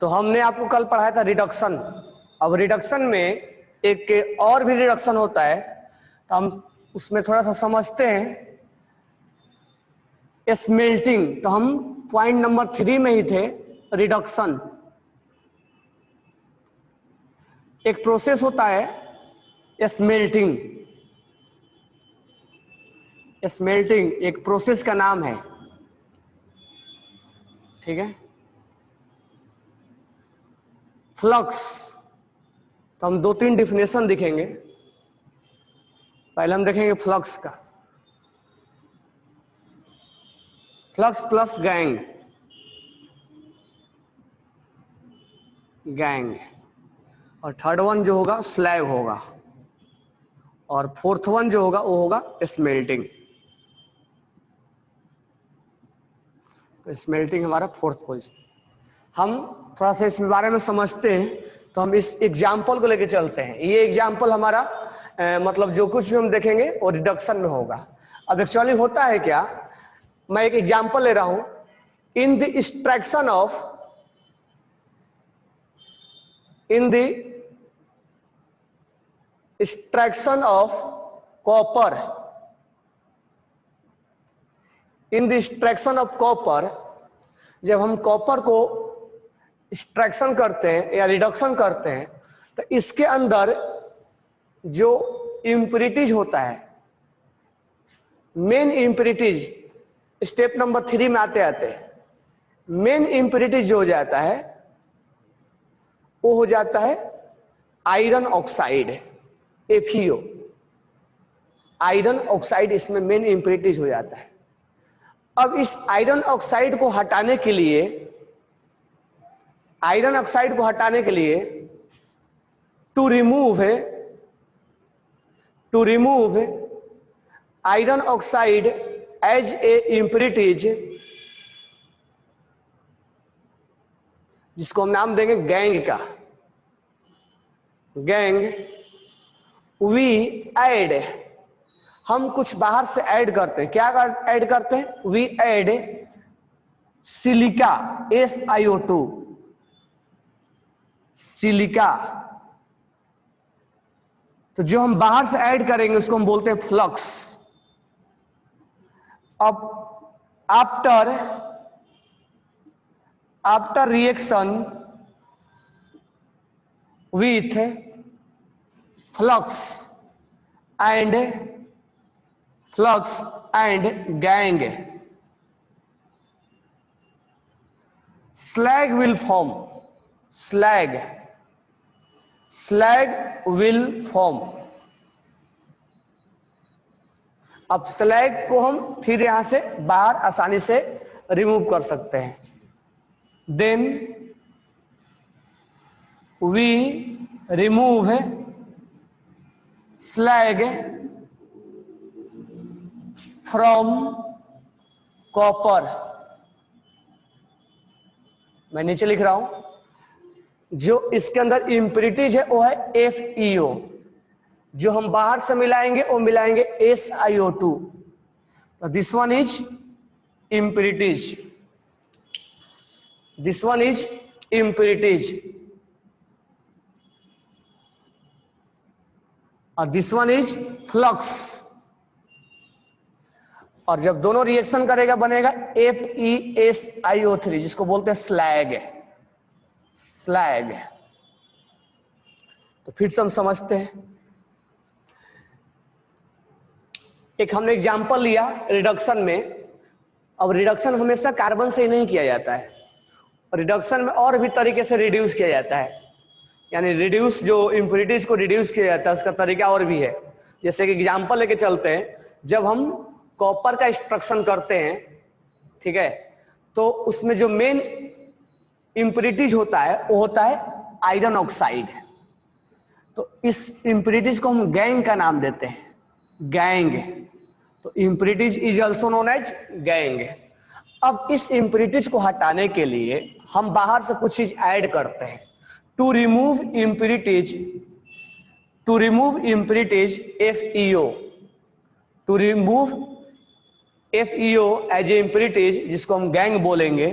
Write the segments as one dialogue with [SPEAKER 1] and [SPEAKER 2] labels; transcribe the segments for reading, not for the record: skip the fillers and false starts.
[SPEAKER 1] तो हमने आपको कल पढ़ाया था रिडक्शन। अब रिडक्शन में एक और भी रिडक्शन होता है, तो हम उसमें थोड़ा सा समझते हैं। स्मेल्टिंग, तो हम पॉइंट नंबर 3 में ही थे, रिडक्शन। एक प्रोसेस होता है स्मेल्टिंग। स्मेल्टिंग एक प्रोसेस का नाम है, ठीक है। फ्लक्स, तो हम 2-3 डिफिनेशन दिखेंगे। पहले हम देखेंगे फ्लक्स का। Flux plus gang, gang. और थर्ड वन जो होगा स्लैग होगा, और फोर्थ वन जो होगा वो होगा स्मेल्टिंग। तो स्मेल्टिंग हमारा फोर्थ पोजीशन। हम थोड़ा सा इस बारे में समझते हैं, तो हम इस एग्जाम्पल को लेके चलते हैं। ये एग्जाम्पल हमारा मतलब जो कुछ भी हम देखेंगे वो रिडक्शन में होगा। अब एक्चुअली होता है क्या, मैं एक एग्जाम्पल ले रहा हूं। इन the extraction of, in the extraction of copper, in the extraction of copper, जब हम कॉपर को एक्सट्रैक्शन करते हैं या रिडक्शन करते हैं, तो इसके अंदर जो इम्प्यूरिटीज होता है, मेन इम्प्यूरिटीज, स्टेप नंबर 3 में आते आते मेन इम्प्यूरिटीज जो हो जाता है वो हो जाता है iron oxide, FeO। Iron oxide इसमें मेन इम्प्यूरिटीज हो जाता है। अब इस आयरन ऑक्साइड को हटाने के लिए, आयरन ऑक्साइड को हटाने के लिए to remove iron oxide as a impurities, जिसको हम नाम देंगे गैंग का, गैंग, वी ऐड, हम कुछ बाहर से ऐड करते हैं। क्या ऐड करते हैं? We add silica, SiO2, silica. तो जो हम बाहर से ऐड करेंगे उसको हम बोलते हैं फ्लक्स। अब after reaction with flux and gang, slag will form, slag will form। अब स्लैग को हम फिर यहां से बाहर आसानी से रिमूव कर सकते हैं। Then we remove slag from copper. मैं नीचे लिख रहा हूं, जो इसके अंदर इम्प्यूरिटीज है वो है FeO, जो हम बाहर से मिलाएंगे वो मिलाएंगे SiO2। तो this one is impurities, this one is impurities, और दिस वन इज फ्लक्स। और जब दोनों रिएक्शन करेगा बनेगा FeSiO3, जिसको बोलते हैं स्लैग, स्लैग। तो फिर से हम समझते हैं। एक हमने एग्जांपल लिया रिडक्शन में। अब रिडक्शन हमेशा कार्बन से ही नहीं किया जाता है, रिडक्शन में और भी तरीके से रिड्यूस किया जाता है। यानी रिड्यूस, जो इम्प्यूरिटीज को रिड्यूस किया जाता है उसका तरीका और भी है। जैसे कि एग्जांपल लेके चलते हैं, जब हम कॉपर का एक्सट्रैक्शन करते हैं, ठीक है, तो उसमें जो मेन इम्प्यूरिटीज होता है वो होता है आयरन ऑक्साइड। तो इस इम्प्यूरिटीज को हम गैंग का नाम देते हैं, गैंग। तो impurities is also known as gangue. अब इस इम्प्यूरिटीज को हटाने के लिए हम बाहर से कुछ चीज ऐड करते हैं। To remove impurities FeO, to remove FeO as a impurities, जिसको हम गैंग बोलेंगे,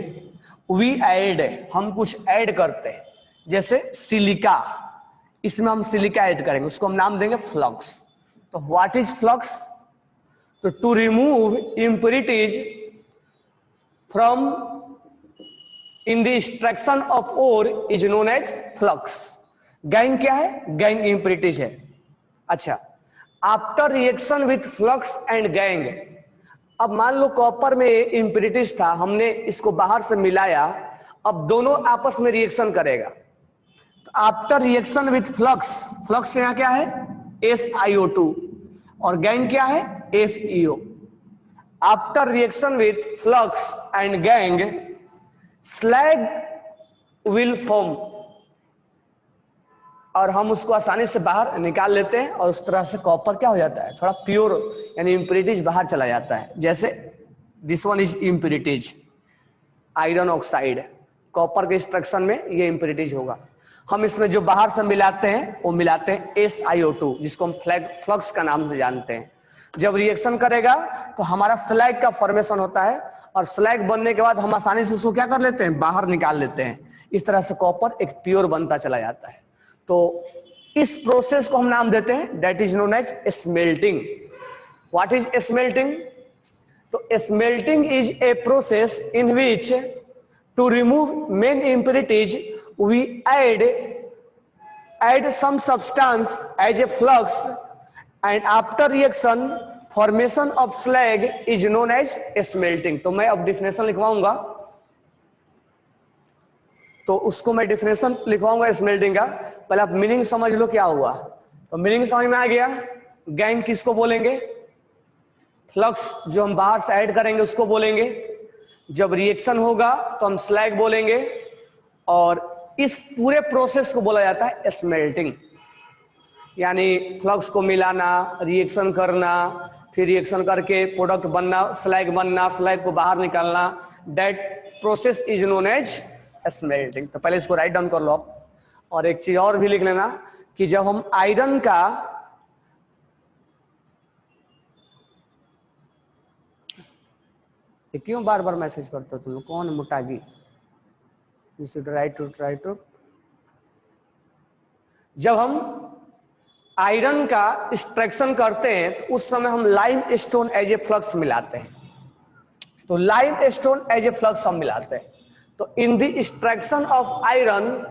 [SPEAKER 1] वी ऐड, हम कुछ ऐड करते हैं, जैसे सिलिका, इसमें हम सिलिका ऐड करेंगे, उसको हम नाम देंगे फ्लक्स। तो व्हाट इज फ्लक्स? तो to remove impurities from in the extraction of ore is known as flux. Gangue क्या है? गैंग इम्प्योरिटीज है। अच्छा, after reaction with flux and gangue, अब मान लो कॉपर में इम्प्योरिटीज था, हमने इसको बाहर से मिलाया, अब दोनों आपस में रिएक्शन करेगा। तो after reaction with flux, flux यहाँ क्या है? SiO2, और गैंग क्या है? FeO। After reaction with flux and gang slag will form, और हम उसको आसानी से बाहर निकाल लेते हैं, और उस तरह से कॉपर क्या हो जाता है? थोड़ा प्योर, यानी इम्प्योरिटीज बाहर चला जाता है। जैसे this one is impurities, iron oxide, copper के एक्सट्रैक्शन में ये इम्प्योरिटीज होगा। हम इसमें जो बाहर से मिलाते हैं वो मिलाते हैं SiO2, जिसको हम फ्लक्स का नाम से जानते हैं। जब रिएक्शन करेगा तो हमारा स्लैग का फॉर्मेशन होता है, और स्लैग बनने के बाद हम आसानी से उसको क्या कर लेते हैं? बाहर निकाल लेते हैं। इस तरह से कॉपर एक प्योर बनता चला जाता है। तो इस प्रोसेस को हम नाम देते हैं, that is known as smelting. What is smelting? तो smelting is a process in which to remove main impurities we add some substance as a flux, and after reaction formation of slag is known as smelting। तो मैं अब definition लिखवाऊंगा, तो उसको मैं definition लिखवाऊंगा smelting का। पहले आप मीनिंग समझ लो क्या हुआ। तो मीनिंग समझ में आ गया। गैंग किसको बोलेंगे? फ्लक्स जो हम बाहर से ऐड करेंगे उसको बोलेंगे। जब रिएक्शन होगा तो हम स्लैग बोलेंगे, और इस पूरे प्रोसेस को बोला जाता है स्मेल्टिंग। यानी फ्लक्स को मिलाना, रिएक्शन करना, फिर रिएक्शन करके प्रोडक्ट बनना, स्लैग बनना, स्लैग को बाहर निकालना, that process is known as smelting. तो पहले इसको राइट डाउन कर लो आप। और एक चीज और भी लिख लेना कि जब हम आयरन का क्यों बार बार मैसेज करते हो तुम लोग? कौन मुटागी? You should write too. जब हम आयरन का एक्सट्रैक्शन करते हैं तो उस समय हम limestone as a flux मिलाते हैं। तो limestone as a flux हम मिलाते हैं। तो in the extraction of iron,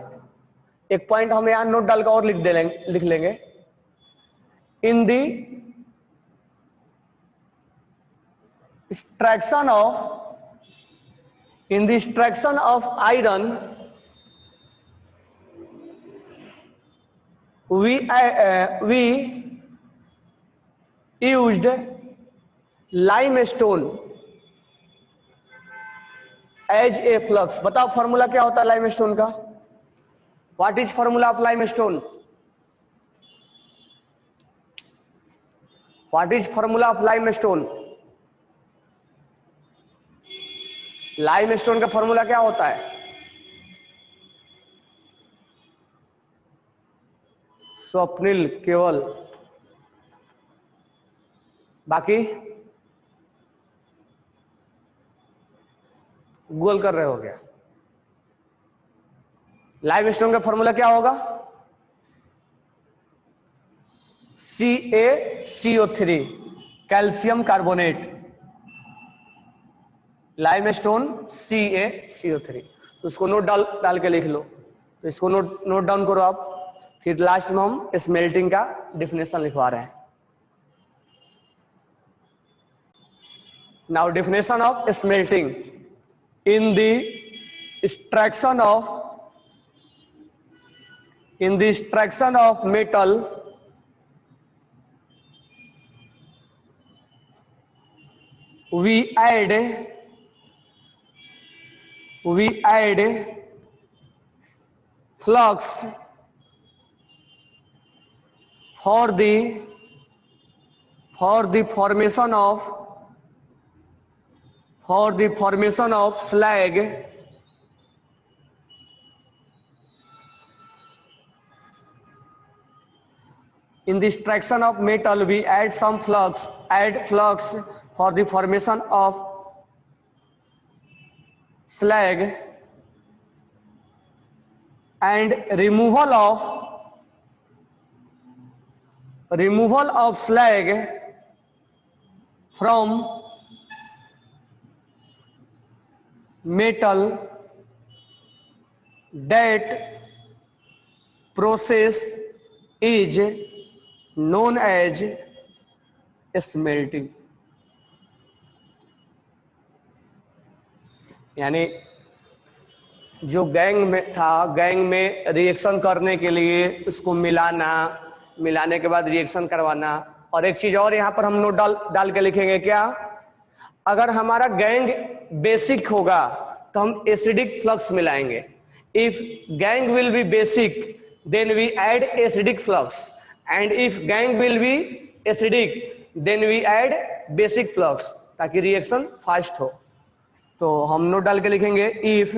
[SPEAKER 1] एक पॉइंट हम यहां नोट डालकर और लिख लेंगे, in the extraction of iron we used limestone as a flux। बताओ फॉर्मूला क्या होता है लाइमस्टोन का? What is formula of limestone? What is formula of limestone? Limestone का फॉर्मूला क्या होता है? स्वप्निल केवल, बाकी गूगल कर रहे हो क्या? लाइमस्टोन का फॉर्मूला क्या होगा? CaCO3, calcium carbonate. Limestone CaCO3। तो उसको नोट डाल के लिख लो। तो इसको नोट डाउन करो आप। फिर लास्ट में हम स्मेल्टिंग का डिफिनेशन लिखवा रहे हैं। Now definition of smelting, in the extraction of metal we add flux for the formation of slag in the extraction of metal we add flux for the formation of slag and removal of slag from metal, that process is known as smelting। यानी जो gang में था, gang में reaction करने के लिए उसको मिलाने के बाद रिएक्शन करवाना। और एक चीज और यहाँ पर हम नोट डाल के लिखेंगे क्या, अगर हमारा गैंग बेसिक होगा तो हम एसिडिक फ्लक्स मिलाएंगे। If gangue will be basic then we add acidic flux, and if gangue will be acidic then we add basic flux, ताकि रिएक्शन फास्ट हो। तो हम नोट डाल के लिखेंगे, if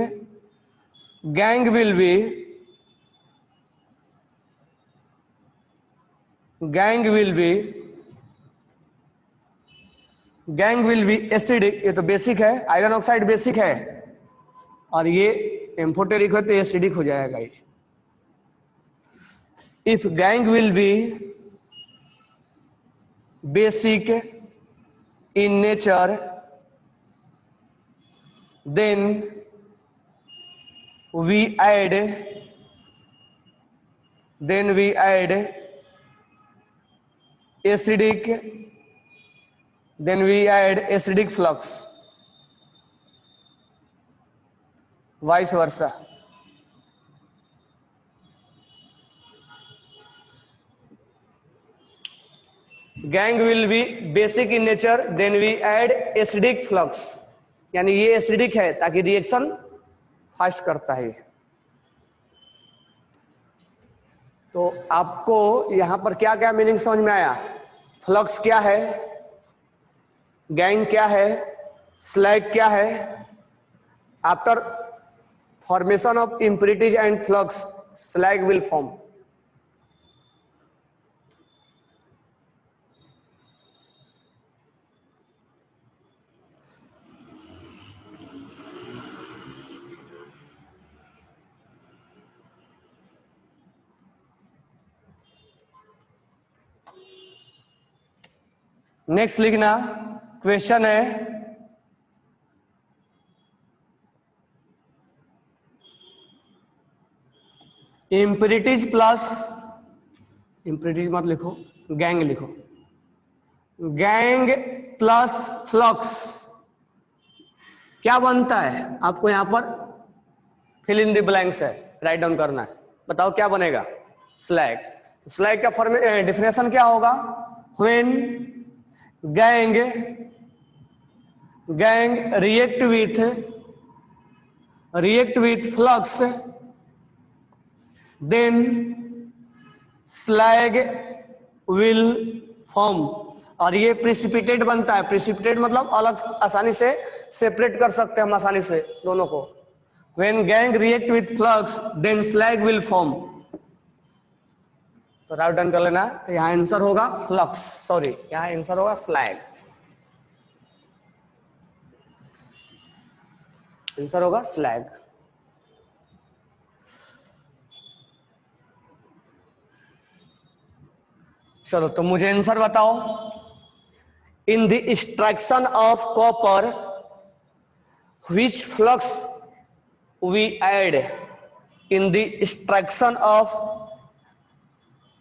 [SPEAKER 1] gang will be acidic. ये तो बेसिक है, आयरन ऑक्साइड बेसिक है, और ये एम्फोटेरिक हो तो एसिडिक हो जाएगा ये। If gangue will be basic in nature then we add acidic flux, vice versa। gang will be basic in nature then we add acidic flux, यानी ये एसिडिक है ताकि रिएक्शन फास्ट करता है। तो आपको यहां पर क्या क्या मीनिंग समझ में आया? फ्लक्स क्या है, गैंग क्या है, स्लैग क्या है। After formation of impurities and flux slag will form. Next लिखना, क्वेश्चन है इम्प्यूरिटीज प्लस, इम्प्यूरिटीज मत लिखो, गैंग लिखो, गैंग प्लस फ्लक्स क्या बनता है? आपको यहां पर फिल इन द ब्लैंक्स है, राइट डाउन करना है। बताओ क्या बनेगा? स्लैग। स्लैग का डेफिनेशन क्या होगा? When gang react with flux then slag will form। और ये प्रिसिपिटेट बनता है। प्रिसिपिटेट मतलब अलग, आसानी से सेपरेट कर सकते हैं हम आसानी से दोनों को। when gang react with flux then slag will form। तो राइट डाउन कर लेना। तो यहाँ आंसर होगा फ्लक्स, सॉरी यहाँ आंसर होगा स्लैग, आंसर होगा स्लैग। चलो तो मुझे आंसर बताओ। In the extraction of copper which flux we add? In the extraction of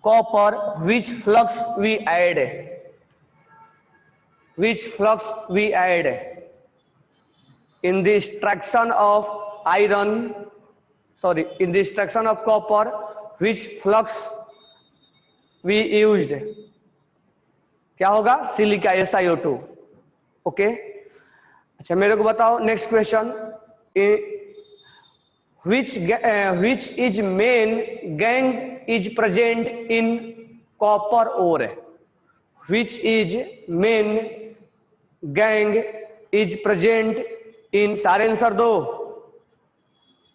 [SPEAKER 1] copper which flux we add? Which flux we add? In the extraction of iron, sorry, in the extraction of copper which flux we used? क्या होगा? Silica, SiO2। Okay, अच्छा मेरे को बताओ next question, which is main gang is present in copper ore? Which is main gang is present in, सारे answer दो,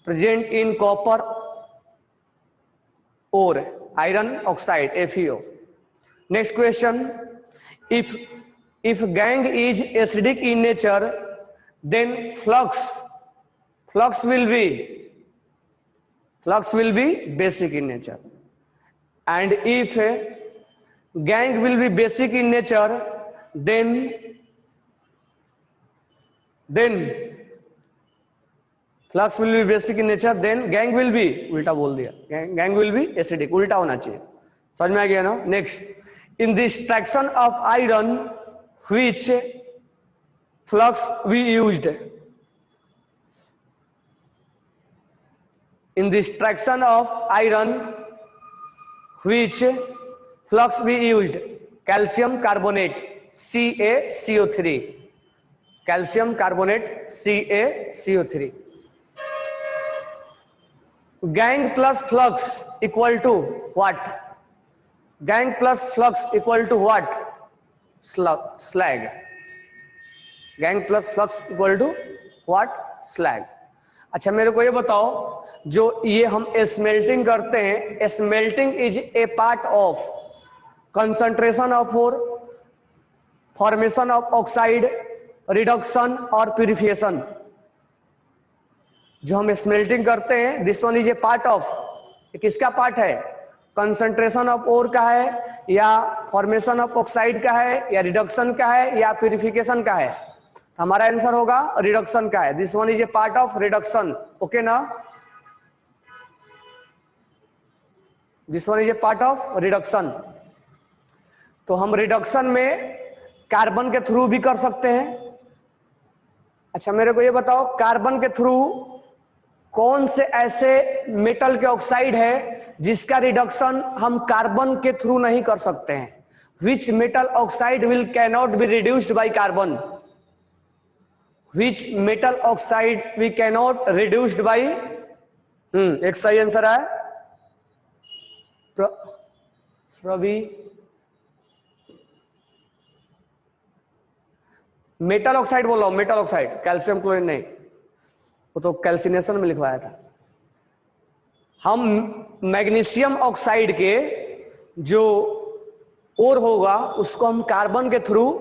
[SPEAKER 1] present in copper ore, iron oxide, FeO। next question, if gang is acidic in nature then flux will be flux will be basic in nature. And if gang will be basic in nature, then flux will be basic in nature, then gang will be, उल्टा बोल दिया, gang will be acidic, उल्टा होना चाहिए, समझ में आ गया ना. Next, in the extraction of iron, which flux we used? In the extraction of iron, which flux we used? Calcium carbonate, CaCO3. Calcium carbonate, CaCO3. Gang plus flux equal to what? Gang plus flux equal to what? Slag. Gang plus flux equal to what? Slag. अच्छा मेरे को ये बताओ, जो ये हम smelting करते हैं, smelting is a part of concentration of और फॉर्मेशन ऑफ ऑक्साइड, रिडक्शन और प्यूरिफिकेशन. जो हम स्मेल्टिंग करते हैं, this one is a part of, किसका पार्ट है? कंसंट्रेशन ऑफ ओर का है, या फॉर्मेशन ऑफ ऑक्साइड का है, या रिडक्शन का है, या प्यूरिफिकेशन का है? हमारा आंसर होगा रिडक्शन का है. This one is a part of reduction. Okay ना, this one is a part of reduction. तो हम रिडक्शन में कार्बन के थ्रू भी कर सकते हैं. अच्छा मेरे को ये बताओ, कार्बन के थ्रू कौन से ऐसे मेटल के ऑक्साइड है जिसका रिडक्शन हम कार्बन के थ्रू नहीं कर सकते हैं? Which metal oxide will cannot be reduced by carbon? Which metal oxide we cannot reduced by? एक सही आंसर है रवि. मेटल ऑक्साइड बोल रहा हूं, मेटल ऑक्साइड, कैल्शियम क्लोराइड नहीं, वो तो कैल्सिनेशन में लिखवाया था. हम मैग्नीशियम ऑक्साइड के जो ओर होगा उसको हम कार्बन के थ्रू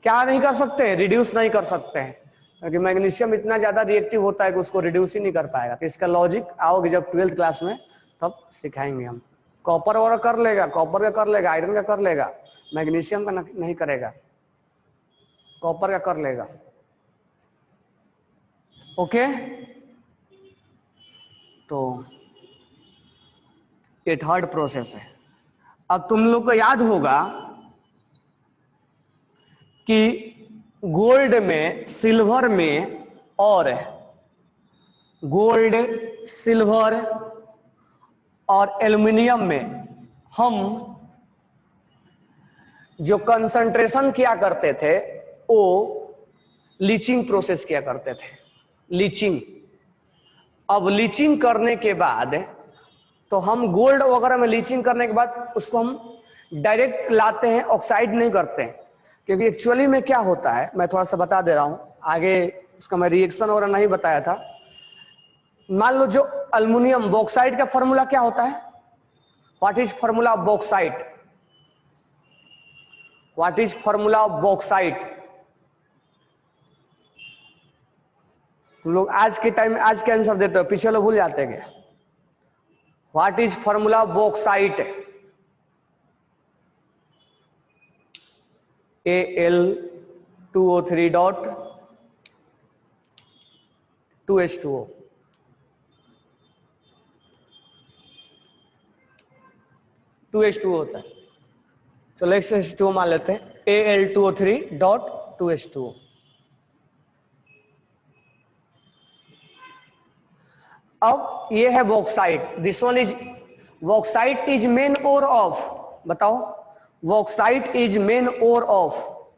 [SPEAKER 1] क्या नहीं कर सकते? रिड्यूस नहीं कर सकते हैं, क्योंकि मैग्नीशियम इतना ज्यादा रिएक्टिव होता है कि उसको रिड्यूस ही नहीं कर पाएगा. तो इसका लॉजिक आओगे जब 12th क्लास में तब सिखाएंगे हम. कॉपर वगैरह कर लेगा, कॉपर का कर लेगा, आयरन का कर लेगा, मैग्नीशियम का नहीं करेगा, कॉपर का कर लेगा. ओके, तो ये थर्ड प्रोसेस है. अब तुम लोग को याद होगा कि गोल्ड में, सिल्वर में, और गोल्ड, सिल्वर और एल्युमिनियम में हम जो कंसंट्रेशन किया करते थे वो लीचिंग प्रोसेस किया करते थे. लीचिंग. अब लीचिंग करने के बाद तो हम गोल्ड वगैरह में लीचिंग करने के बाद उसको हम डायरेक्ट लाते हैं, ऑक्साइड नहीं करते हैं. क्योंकि एक्चुअली में क्या होता है मैं थोड़ा सा बता दे रहा हूं, आगे उसका मैं रिएक्शन वगैरह नहीं बताया था. मान लो जो अल्युमिनियम बॉक्साइट का फॉर्मूला क्या होता है? What is formula of bauxite? What is formula of bauxite? तुम लोग आज के टाइम आज के आंसर देते हो, पीछे लोग भूल जाते हैं. What is formula of bauxite? Al2O3 dot 2H2O. होता है, चलो H2O मान लेते हैं. Al2O3 dot 2H2O. अब ये है bauxite. This one is bauxite is main ore of, बताओ, bauxite is main ore of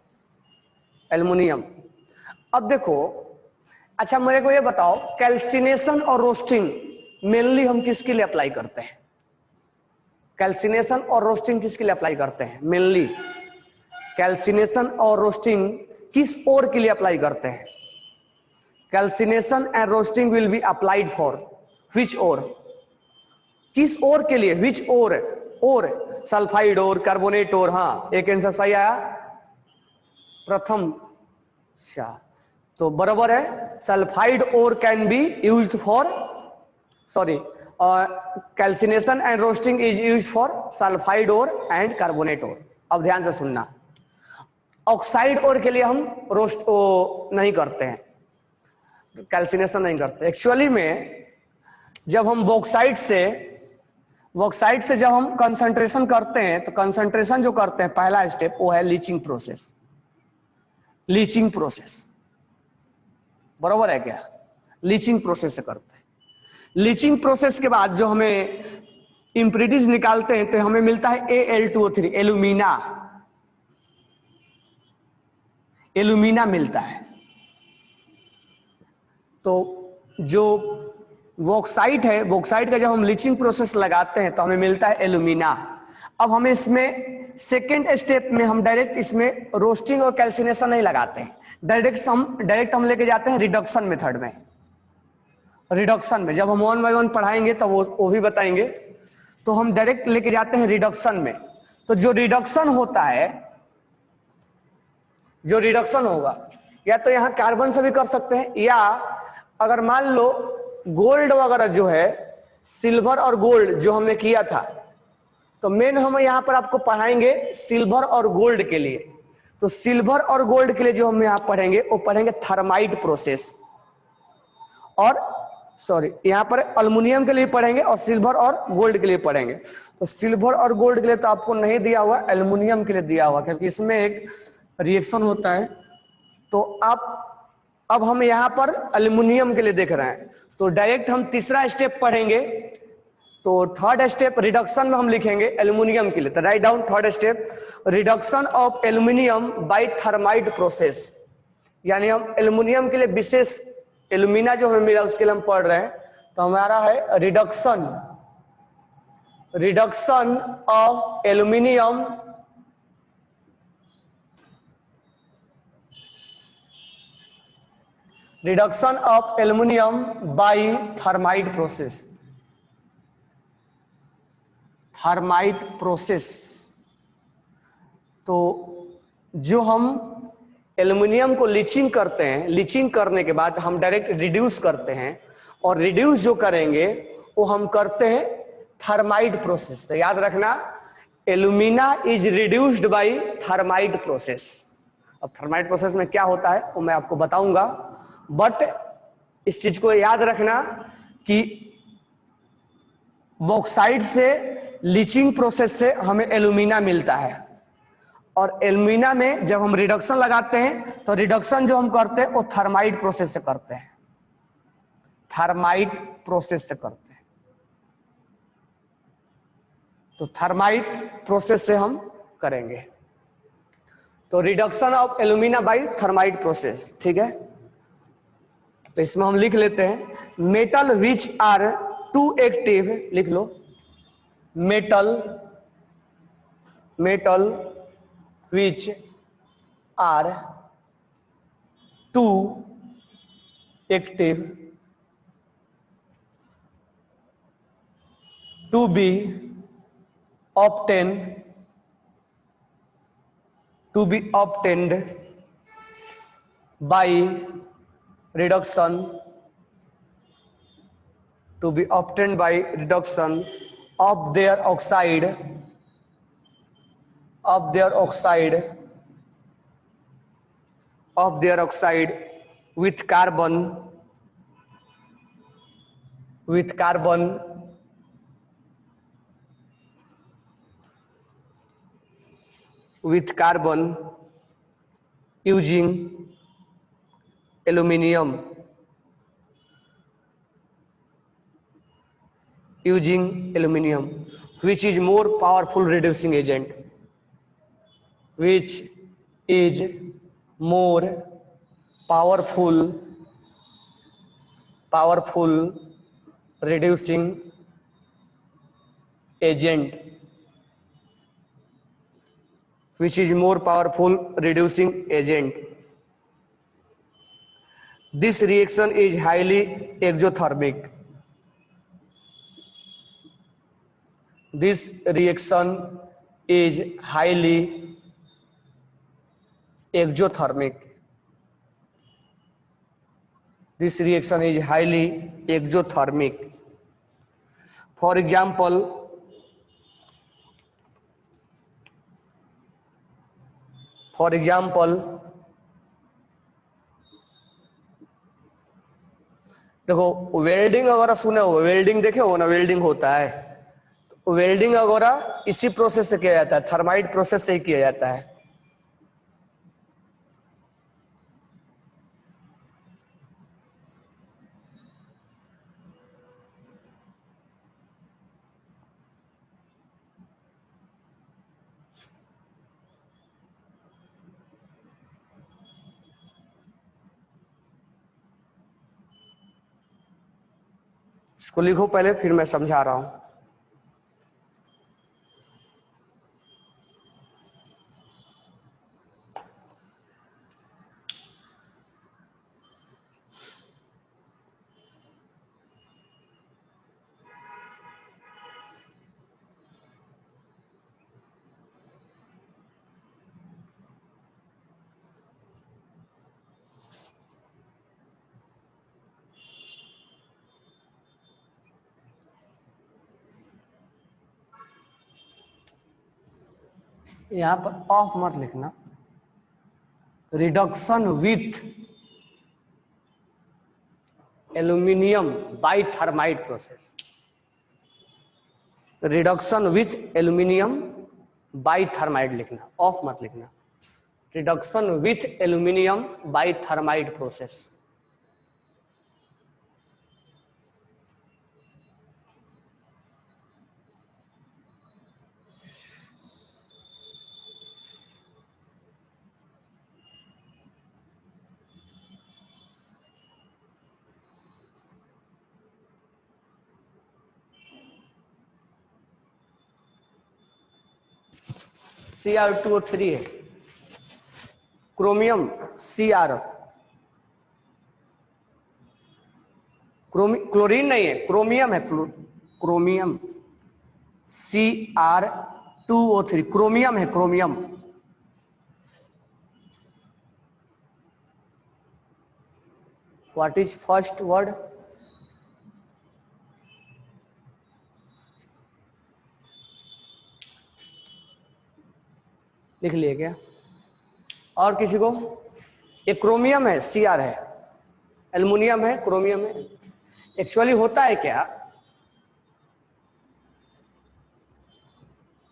[SPEAKER 1] aluminium. अब देखो, अच्छा मेरे को ये बताओ, कैल्सिनेशन और रोस्टिंग मेनली हम किसके लिए अप्लाई करते हैं? कैल्सिनेशन और रोस्टिंग किसके लिए अप्लाई करते हैं? मेनली कैल्सिनेशन और रोस्टिंग किस ओर के लिए अप्लाई करते हैं? Calcination and roasting will be applied for which ore? किस ओर के लिए? Which ore? Ore sulphide ore, carbonate ore. हाँ, एक आंसर सही आया, प्रथम. अच्छा, तो बराबर है. Sulphide ore can be used for sorry, calcination and roasting is use for sulphide ore and carbonate ore. अब ध्यान से सुनना, ऑक्साइड ओर के लिए हम रोस्ट नहीं करते हैं, कैल्सिनेशन नहीं करते। एक्चुअली में जब हम बॉक्साइट से जब हम कंसंट्रेशन करते हैं, तो कंसंट्रेशन जो करते हैं पहला स्टेप वो है लीचिंग प्रोसेस। लीचिंग प्रोसेस बरोबर है क्या? लीचिंग प्रोसेस से करते हैं। लीचिंग प्रोसेस के बाद जो हमें इम्प्यूरिटीज निकालते हैं तो हमें मिलता है Al2O3, एल्यूमिना मिलता है। तो जो बॉक्साइट है, बॉक्साइट का जब हम लीचिंग प्रोसेस लगाते हैं तो हमें मिलता है एल्यूमिना। अब हमें इसमें सेकेंड स्टेप में हम डायरेक्ट इसमें रोस्टिंग और कैल्सिनेशन नहीं लगाते हैं, डायरेक्ट हम लेके जाते हैं रिडक्शन मेथड में। रिडक्शन में जब हम 1 by 1 पढ़ाएंगे तो वो भी बताएंगे। तो हम डायरेक्ट लेके जाते हैं रिडक्शन में। तो जो रिडक्शन होता है, जो रिडक्शन होगा, या तो यहां कार्बन से भी कर सकते हैं, या अगर मान लो गोल्ड वगैरह जो है, सिल्वर और गोल्ड जो हमने किया था, तो मेन हम यहां पर आपको पढ़ाएंगे सिल्वर और गोल्ड के लिए। तो सिल्वर और गोल्ड के लिए जो हम यहां पढ़ेंगे वो पढ़ेंगे थर्माइट प्रोसेस, और सॉरी यहां पर अल्युमिनियम के लिए पढ़ेंगे और सिल्वर और गोल्ड के लिए पढ़ेंगे। तो सिल्वर और गोल्ड के लिए तो आपको नहीं दिया हुआ, एल्युमिनियम के लिए दिया हुआ, क्योंकि इसमें एक रिएक्शन होता है। तो अब हम यहां पर एल्युमिनियम के लिए देख रहे हैं, तो डायरेक्ट हम तीसरा स्टेप पढ़ेंगे। तो थर्ड स्टेप रिडक्शन में हम लिखेंगे एल्युमिनियम के लिए। तो right down third step, reduction of aluminium by thermite process. यानी हम एल्युमिनियम के लिए विशेष एल्यूमिना जो हमें मिला उसके लिए हम पढ़ रहे हैं। तो हमारा है reduction of aluminium by thermite process. Thermite process, तो जो हम एल्युमिनियम को लीचिंग करते हैं, लीचिंग करने के बाद हम डायरेक्ट रिड्यूस करते हैं, और रिड्यूस जो करेंगे वो हम करते हैं थर्माइट प्रोसेस। तो याद रखना, alumina is reduced by thermite process. अब थर्माइट प्रोसेस में क्या होता है वो मैं आपको बताऊंगा, बट इस चीज को याद रखना कि बॉक्साइट से लीचिंग प्रोसेस से हमें एल्यूमिना मिलता है, और एल्यूमिना में जब हम रिडक्शन लगाते हैं तो रिडक्शन जो हम करते हैं वो थर्माइट प्रोसेस से करते हैं, थर्माइट प्रोसेस से करते हैं। तो थर्माइट प्रोसेस से हम करेंगे। तो reduction of alumina by thermite process, ठीक है। तो इसमें हम लिख लेते हैं metal which are too active, लिख लो metal which are too active to be obtained by reduction of their oxide with carbon using aluminium, which is more powerful reducing agent, reducing agent, This reaction is highly exothermic. This reaction is highly exothermic. For example देखो welding वगैरह सुने हो, welding देखे हो ना, welding होता है, तो वेल्डिंग वगैरह इसी प्रोसेस से किया जाता है, थर्माइट प्रोसेस से ही किया जाता है। इसको लिखो पहले, फिर मैं समझा रहा हूं। यहां पर ऑफ मत लिखना, reduction with aluminium by thermite process, reduction with aluminium by thermite लिखना, ऑफ मत लिखना, reduction with aluminium by thermite process. Cr2O3 है, क्रोमियम Cr, क्लोरीन नहीं है, क्रोमियम है, क्रोमियम Cr2O3, क्रोमियम है, chromium. What is first word? लिख लिए क्या? और किसी को? ये क्रोमियम है, Cr है, एल्युमिनियम है, क्रोमियम है। एक्चुअली होता है क्या,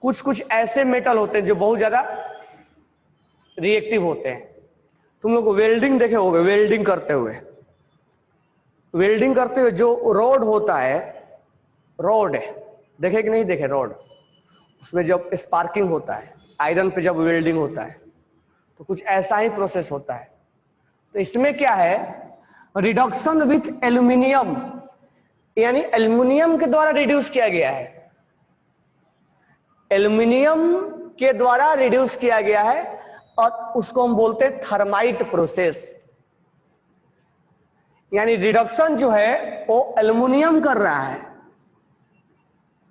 [SPEAKER 1] कुछ कुछ ऐसे मेटल होते हैं जो बहुत ज्यादा रिएक्टिव होते हैं। तुम लोग वेल्डिंग देखे होगे, वेल्डिंग करते हुए जो रॉड होता है, रॉड है, देखे कि नहीं देखे रॉड, उसमें जब स्पार्किंग होता है, आयरन पे जब वेल्डिंग होता है, तो कुछ ऐसा ही प्रोसेस होता है। तो इसमें क्या है, रिडक्शन विथ एल्यूमिनियम, यानी एल्यूमिनियम के द्वारा रिड्यूस किया गया है, एल्यूमिनियम के द्वारा रिड्यूस किया गया है, और उसको हम बोलते हैं थर्माइट प्रोसेस। यानी रिडक्शन जो है वो एल्यूमिनियम कर रहा है।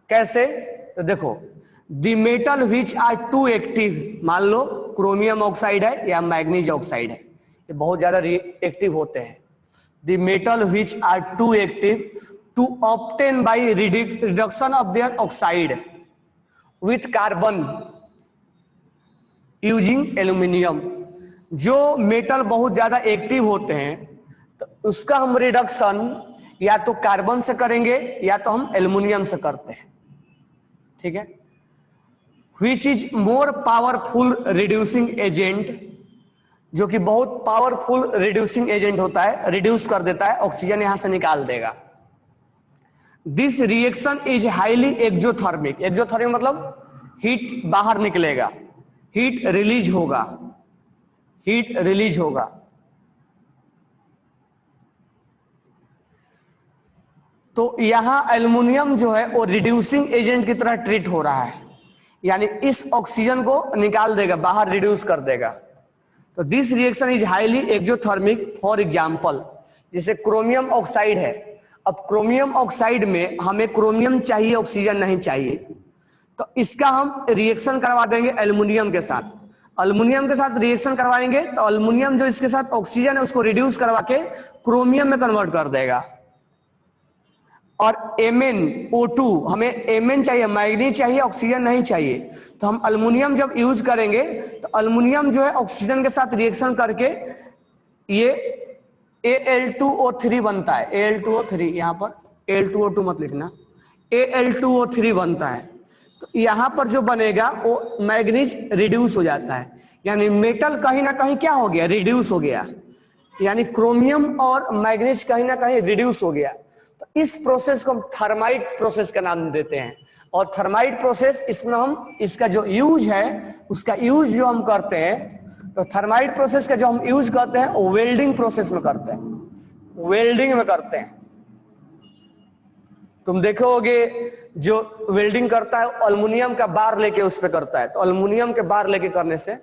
[SPEAKER 1] कैसे? तो देखो, the metal which are too active, मान लो क्रोमियम ऑक्साइड है या मैग्नीज ऑक्साइड है, ये बहुत ज्यादा रिएक्टिव होते हैं। The metal which are too active to obtain by reduction of their oxide with carbon using aluminium. जो मेटल बहुत ज्यादा एक्टिव होते हैं तो उसका हम रिडक्शन या तो कार्बन से करेंगे या तो हम एल्यूमिनियम से करते हैं, ठीक है। Which is more powerful reducing agent, जो कि बहुत पावरफुल रिड्यूसिंग एजेंट होता है, रिड्यूस कर देता है, ऑक्सीजन यहां से निकाल देगा। This reaction is highly exothermic, exothermic मतलब हीट बाहर निकलेगा, हीट रिलीज होगा, हीट रिलीज होगा। तो यहां एल्युमिनियम जो है वो रिड्यूसिंग एजेंट की तरह ट्रीट हो रहा है, यानी इस ऑक्सीजन को निकाल देगा, बाहर रिड्यूस कर देगा। तो this reaction is highly exothermic. For example, जैसे क्रोमियम ऑक्साइड है, अब क्रोमियम ऑक्साइड में हमें क्रोमियम चाहिए, ऑक्सीजन नहीं चाहिए, तो इसका हम रिएक्शन करवा देंगे एल्युमिनियम के साथ। एल्युमिनियम के साथ रिएक्शन करवाएंगे तो एल्युमिनियम जो इसके साथ ऑक्सीजन है उसको रिड्यूस करवा के क्रोमियम में कन्वर्ट कर देगा। और MnO2, हमें Mn चाहिए, मैग्नीज चाहिए, ऑक्सीजन नहीं चाहिए। तो हम अल्युमिनियम जब यूज करेंगे तो अल्युमिनियम जो है ऑक्सीजन के साथ रिएक्शन करके ये Al2O3 बनता है। Al2O3, यहाँ पर Al2O2 मत लिखना, Al2O3 बनता है। तो यहाँ पर जो बनेगा वो मैग्नीज रिड्यूस हो जाता है, यानी मेटल कहीं ना कहीं क्या हो गया, रिड्यूस हो गया, यानी क्रोमियम और मैग्नीज कहीं ना कहीं रिड्यूस हो गया। तो इस प्रोसेस को हम थर्माइट प्रोसेस का नाम देते हैं। और थर्माइट प्रोसेस, इसमें हम इसका जो यूज है, उसका यूज जो हम करते हैं, तो थर्माइट प्रोसेस का जो हम यूज करते हैं वो वेल्डिंग प्रोसेस में करते हैं, वेल्डिंग में करते हैं। तुम देखोगे जो वेल्डिंग करता है अल्युमिनियम का बार लेके उस पे करता है, तो अल्युमिनियम के बार लेके करने से